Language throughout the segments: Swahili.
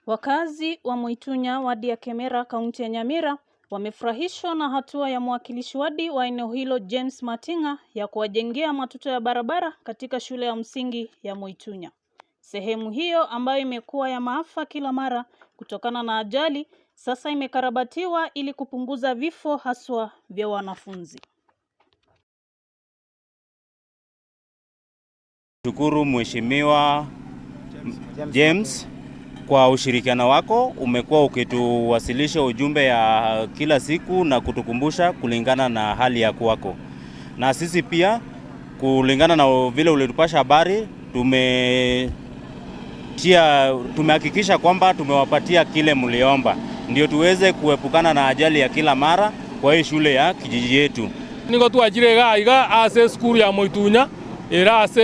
Wakazi wa Moitunya, wadi ya Kemera, kaunti ya Nyamira, wamefurahishwa na hatua ya mwakilishi wadi wa eneo hilo James Matinga ya kuwajengea matuta ya barabara katika shule ya msingi ya Moitunya. Sehemu hiyo ambayo imekuwa ya maafa kila mara kutokana na ajali, sasa imekarabatiwa ili kupunguza vifo haswa vya wanafunzi. Shukuru Mheshimiwa James kwa ushirikiano wako. Umekuwa ukituwasilisha ujumbe ya kila siku na kutukumbusha kulingana na hali ya kwako. Na sisi pia kulingana na vile ulitupasha habari, tumehakikisha kwamba tumewapatia kile mliomba, ndio tuweze kuepukana na ajali ya kila mara kwa hii shule ya kijiji yetu. Niko tuajire iga ase skuru ya Moitunya era ase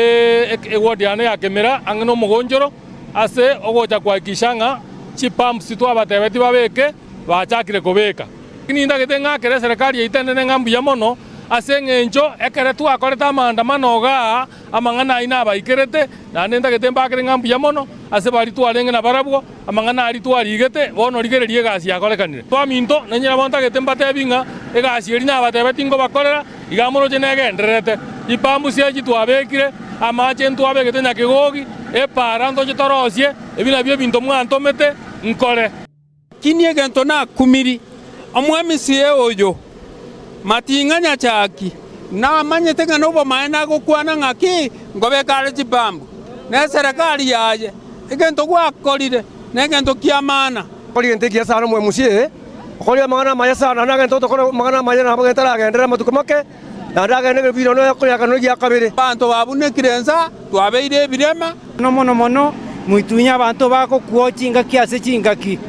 ewodiane ya Kemera angeno mugonjoro ase ogocha kwakishanga chipamp situ abatebeti babeke bachakire kobeka kininda getenga kere serikali itende ngambu ya mono ase ngenjo ekere tu akoreta maandamano ga amangana ina baikerete na nenda getemba kere ngambu ya mono ase bari tu arenge na barabwo amangana ari tu arigete bono rigererie gasi akorekanire twaminto nanyira bonta getemba tebinga egasi eri na batebeti ngo bakorera igamoro jenegenderete ipambu cia twabekire amache ntwabegete nyakigogi epara ndo jitorosie ebina byo binto mwantomete nkore kinie gento na kumiri omwemisi oyo Matinga nyachaki na manyete ngano bo maena gukwana ngaki ngobekare chipambu na serikali yaje egento gwakorire na gento kiamana koli ente kia sana mwemusie koli magana maya sana na gento tokoro magana maya na bagentara gendera matukomake na ndaga ne biro no yakya kanu ya kabere bantu babune kirenza twabeire birema no mono Moitunya bantu bako kuochinga kiase chingaki